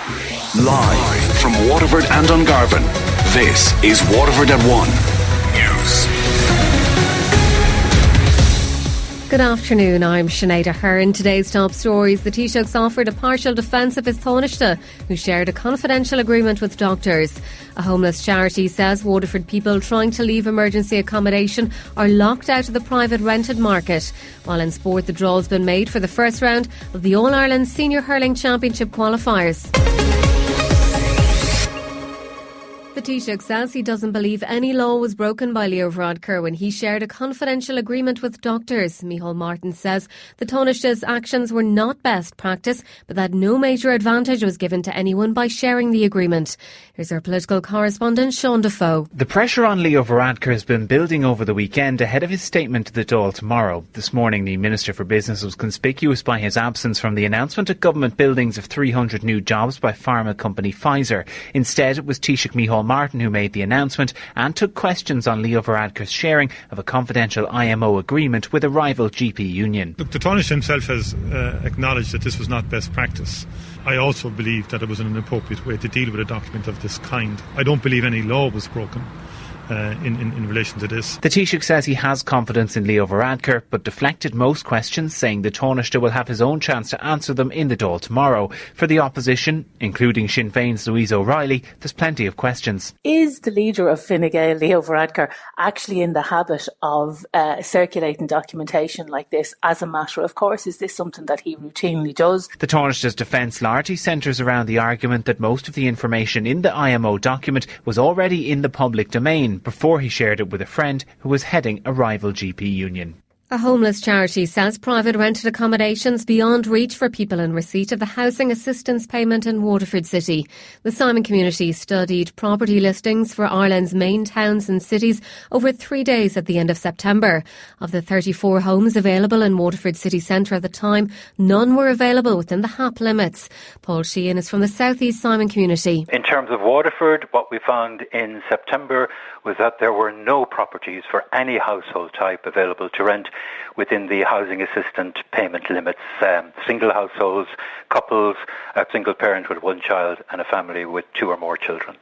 Live from Waterford and Dungarvan, this is Waterford at 1 News. Good afternoon, I'm Sinead Aherne. Today's top stories: the Taoiseach's offered a partial defence of his Taoiseach, who shared a confidential agreement with doctors. A homeless charity says Waterford people trying to leave emergency accommodation are locked out of the private rented market. While in sport, the draw has been made for the first round of the All-Ireland Senior Hurling Championship qualifiers. The Taoiseach says he doesn't believe any law was broken by Leo Varadkar when he shared a confidential agreement with doctors. Micheál Martin says the Taoiseach's actions were not best practice, but that no major advantage was given to anyone by sharing the agreement. Here's our political correspondent, Sean Defoe. The pressure on Leo Varadkar has been building over the weekend ahead of his statement to the Dáil tomorrow. This morning, the Minister for Business was conspicuous by his absence from the announcement at government buildings of 300 new jobs by pharma company Pfizer. Instead, it was Taoiseach Micheál Martin who made the announcement and took questions on Leo Varadkar's sharing of a confidential IMO agreement with a rival GP union. Look, the Taoiseach himself has acknowledged that this was not best practice. I also believe that it was an inappropriate way to deal with a document of this kind. I don't believe any law was broken in relation to this. The Taoiseach says he has confidence in Leo Varadkar, but deflected most questions, saying the Taoiseach will have his own chance to answer them in the Dáil tomorrow. For the opposition, including Sinn Féin's Louise O'Reilly, there's plenty of questions. Is the leader of Fine Gael, Leo Varadkar, actually in the habit of circulating documentation like this as a matter of course? Is this something that he routinely does? The Taoiseach's defence largely centres around the argument that most of the information in the IMO document was already in the public domain before he shared it with a friend who was heading a rival GP union. A homeless charity says private rented accommodations beyond reach for people in receipt of the housing assistance payment in Waterford City. The Simon community studied property listings for Ireland's main towns and cities over 3 days at the end of September. Of the 34 homes available in Waterford city centre at the time, none were available within the HAP limits. Paul Sheehan is from the South East Simon community. In terms of Waterford, what we found in September was that there were no properties for any household type available to rent within the housing assistance payment limits. Single households, couples, a single parent with one child and a family with 2 or more children.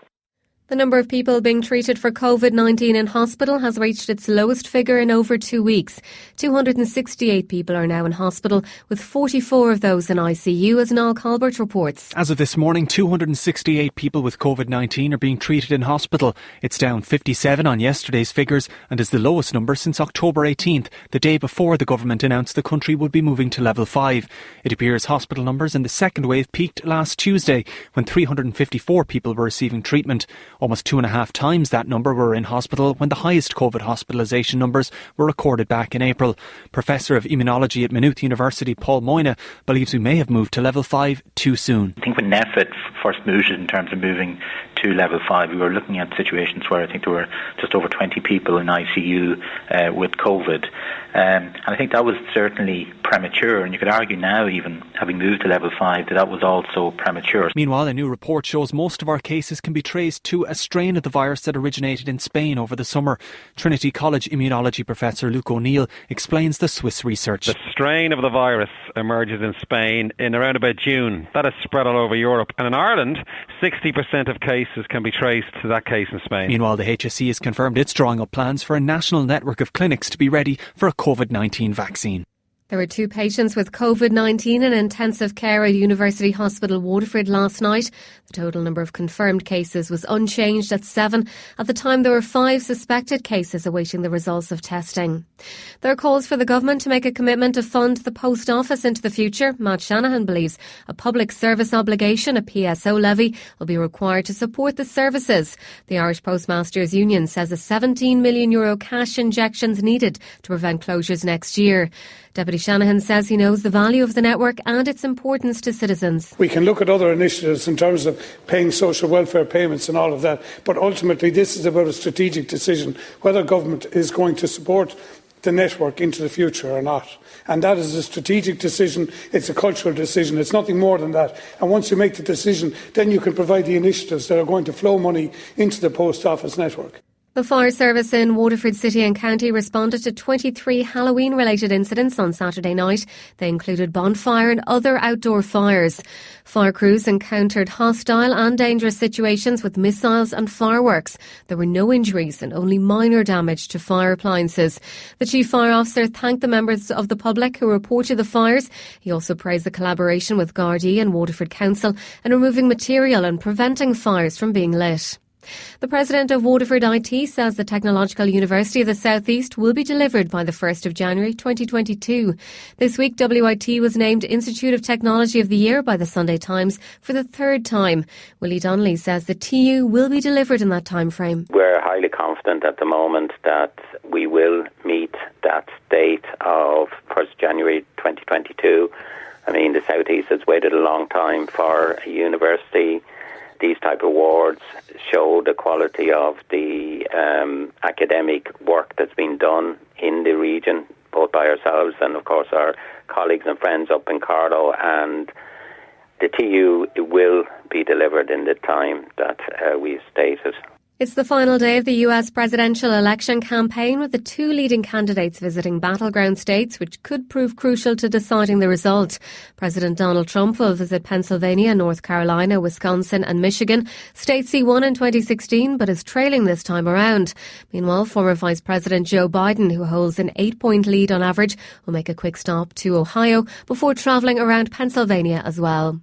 The number of people being treated for COVID-19 in hospital has reached its lowest figure in over 2 weeks. 268 people are now in hospital, with 44 of those in ICU, as Niall Colbert reports. As of this morning, 268 people with COVID-19 are being treated in hospital. It's down 57 on yesterday's figures and is the lowest number since October 18th, the day before the government announced the country would be moving to level 5. It appears hospital numbers in the second wave peaked last Tuesday, when 354 people were receiving treatment. Almost 2.5 times that number were in hospital when the highest COVID hospitalisation numbers were recorded back in April. Professor of Immunology at Maynooth University, Paul Moyna, believes we may have moved to level 5 too soon. I think when NPHET first moved it in terms of moving to level 5, we were looking at situations where I think there were just over 20 people in ICU with COVID. And I think that was certainly premature, and you could argue now, even having moved to level 5, that was also premature. Meanwhile, a new report shows most of our cases can be traced to a strain of the virus that originated in Spain over the summer. Trinity College immunology professor Luke O'Neill explains the Swiss research. The strain of the virus emerges in Spain in around about June. That is spread all over Europe. And in Ireland, 60% of cases can be traced to that case in Spain. Meanwhile, the HSE has confirmed it's drawing up plans for a national network of clinics to be ready for a COVID-19 vaccine. There were 2 patients with COVID-19 in intensive care at University Hospital Waterford last night. The total number of confirmed cases was unchanged at 7. At the time, there were 5 suspected cases awaiting the results of testing. There are calls for the government to make a commitment to fund the post office into the future. Matt Shanahan believes a public service obligation, a PSO levy, will be required to support the services. The Irish Postmasters Union says a €17 million cash injection is needed to prevent closures next year. Deputy Shanahan says he knows the value of the network and its importance to citizens. We can look at other initiatives in terms of paying social welfare payments and all of that, but ultimately this is about a strategic decision whether government is going to support the network into the future or not. And that is a strategic decision, it's a cultural decision, it's nothing more than that. And once you make the decision, then you can provide the initiatives that are going to flow money into the post office network. The fire service in Waterford City and County responded to 23 Halloween-related incidents on Saturday night. They included bonfire and other outdoor fires. Fire crews encountered hostile and dangerous situations with missiles and fireworks. There were no injuries and only minor damage to fire appliances. The Chief Fire Officer thanked the members of the public who reported the fires. He also praised the collaboration with Gardaí and Waterford Council in removing material and preventing fires from being lit. The President of Waterford IT says the Technological University of the South East will be delivered by the 1st of January 2022. This week, WIT was named Institute of Technology of the Year by the Sunday Times for the third time. Willie Donnelly says the TU will be delivered in that time frame. We're highly confident at the moment that we will meet that date of 1st January 2022. I mean, the South East has waited a long time for a university. These type of awards show the quality of the academic work that's been done in the region, both by ourselves and, of course, our colleagues and friends up in Carlow. And the TU will be delivered in the time that we've stated. It's the final day of the US presidential election campaign, with the two leading candidates visiting battleground states, which could prove crucial to deciding the result. President Donald Trump will visit Pennsylvania, North Carolina, Wisconsin and Michigan, states he won in 2016 but is trailing this time around. Meanwhile, former Vice President Joe Biden, who holds an 8-point lead on average, will make a quick stop to Ohio before travelling around Pennsylvania as well.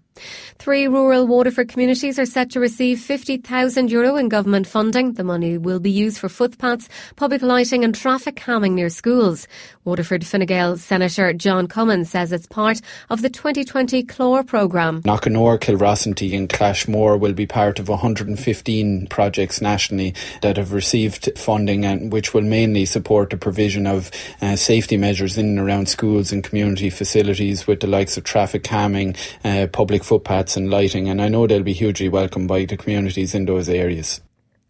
3 rural Waterford communities are set to receive €50,000 in government funding. The money will be used for footpaths, public lighting and traffic calming near schools. Waterford Fine Gael Senator John Cummins says it's part of the 2020 CLOR programme. Knockanore, Kilrossenty and Clashmore will be part of 115 projects nationally that have received funding, and which will mainly support the provision of safety measures in and around schools and community facilities, with the likes of traffic calming, public footpaths and lighting, and I know they'll be hugely welcomed by the communities in those areas.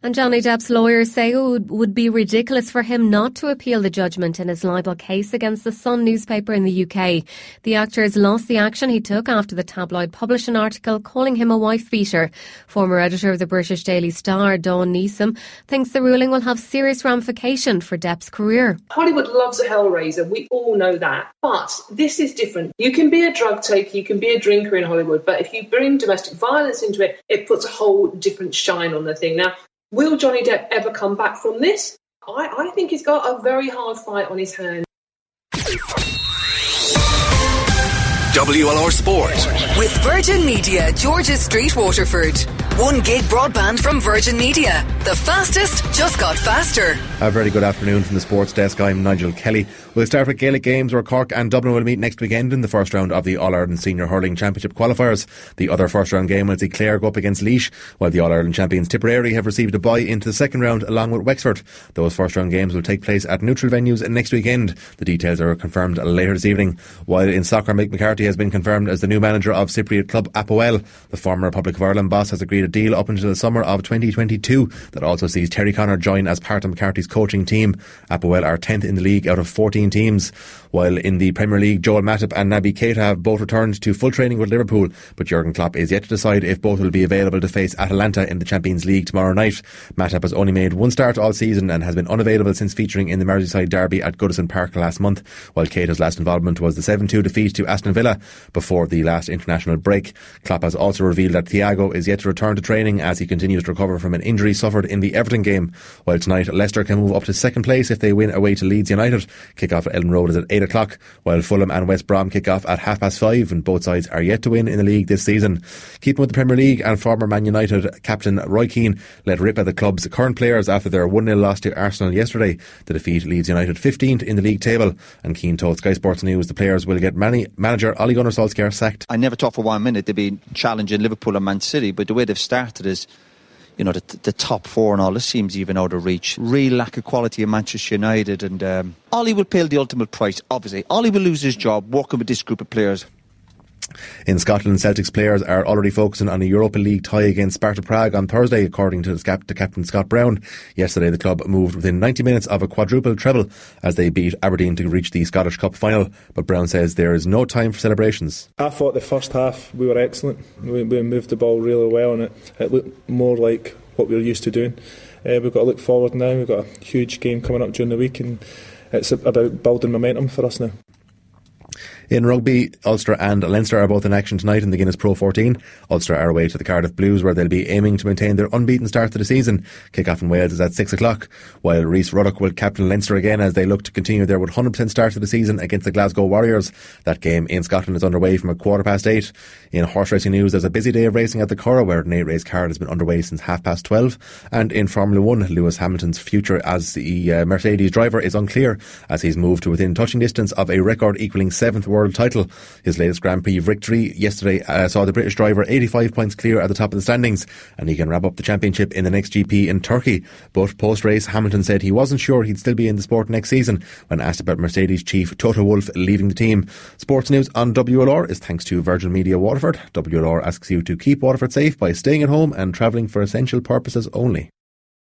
And Johnny Depp's lawyers say it would be ridiculous for him not to appeal the judgment in his libel case against the Sun newspaper in the UK. The actor has lost the action he took after the tabloid published an article calling him a wife-beater. Former editor of the British Daily Star, Dawn Neeson, thinks the ruling will have serious ramification for Depp's career. Hollywood loves a hellraiser, we all know that. But this is different. You can be a drug taker, you can be a drinker in Hollywood, but if you bring domestic violence into it, it puts a whole different shine on the thing. Now, will Johnny Depp ever come back from this? I think he's got a very hard fight on his hands. WLR Sport. With Virgin Media, George's Street, Waterford. 1 gig broadband from Virgin Media. The fastest just got faster. A very good afternoon from the sports desk. I'm Nigel Kelly. We'll start with Gaelic games, where Cork and Dublin will meet next weekend in the first round of the All-Ireland Senior Hurling Championship qualifiers. The other first round game will see Clare go up against Laois, while the All-Ireland champions Tipperary have received a bye into the second round along with Wexford. Those first round games will take place at neutral venues next weekend. The details are confirmed later this evening. While in soccer, Mick McCarthy has been confirmed as the new manager of Cypriot club Apoel. The former Republic of Ireland boss has agreed a deal up until the summer of 2022 that also sees Terry Connor join as part of McCarthy's coaching team. Apoel are 10th in the league out of 14 teams. While in the Premier League, Joel Matip and Naby Keita have both returned to full training with Liverpool, but Jurgen Klopp is yet to decide if both will be available to face Atalanta in the Champions League tomorrow night. Matip has only made one start all season and has been unavailable since featuring in the Merseyside derby at Goodison Park last month, while Keita's last involvement was the 7-2 defeat to Aston Villa before the last international break. Klopp has also revealed that Thiago is yet to return to training as he continues to recover from an injury suffered in the Everton game. While tonight Leicester can move up to second place if they win away to Leeds United. Kick-off at Ellen Road is at 8 o'clock, while Fulham and West Brom kick off at 5:30, and both sides are yet to win in the league this season. Keeping with the Premier League, and former Man United captain Roy Keane let rip at the club's current players after their 1-0 loss to Arsenal yesterday. The defeat leaves United 15th in the league table, and Keane told Sky Sports News the players will get manager Ole Gunnar Solskjaer sacked. I never thought for 1 minute they'd be challenging Liverpool and Man City, but the way they've started is, you know, the top four and all, this seems even out of reach. Real lack of quality in Manchester United, and Ollie will pay the ultimate price, obviously. Ollie will lose his job working with this group of players. In Scotland, Celtic's players are already focusing on a Europa League tie against Sparta Prague on Thursday, according to captain Scott Brown. Yesterday, the club moved within 90 minutes of a quadruple treble as they beat Aberdeen to reach the Scottish Cup final. But Brown says there is no time for celebrations. I thought the first half we were excellent. We moved the ball really well, and it looked more like what we were used to doing. we've got to look forward now. We've got a huge game coming up during the week, and it's about building momentum for us now. In rugby, Ulster and Leinster are both in action tonight in the Guinness Pro 14. Ulster are away to the Cardiff Blues, where they'll be aiming to maintain their unbeaten start to the season. Kick-off in Wales is at 6 o'clock, while Rhys Ruddock will captain Leinster again as they look to continue their 100% start to the season against the Glasgow Warriors. That game in Scotland is underway from 8:15. In horse racing news, there's a busy day of racing at the Curragh, where an 8-race card has been underway since 12:30. And in Formula 1, Lewis Hamilton's future as the Mercedes driver is unclear, as he's moved to within touching distance of a record equalling 7th world title. His latest Grand Prix victory yesterday saw the British driver 85 points clear at the top of the standings, and he can wrap up the championship in the next GP in Turkey. But post-race, Hamilton said he wasn't sure he'd still be in the sport next season when asked about Mercedes chief Toto Wolff leaving the team. Sports news on WLR is thanks to Virgin Media Waterford. WLR asks you to keep Waterford safe by staying at home and travelling for essential purposes only.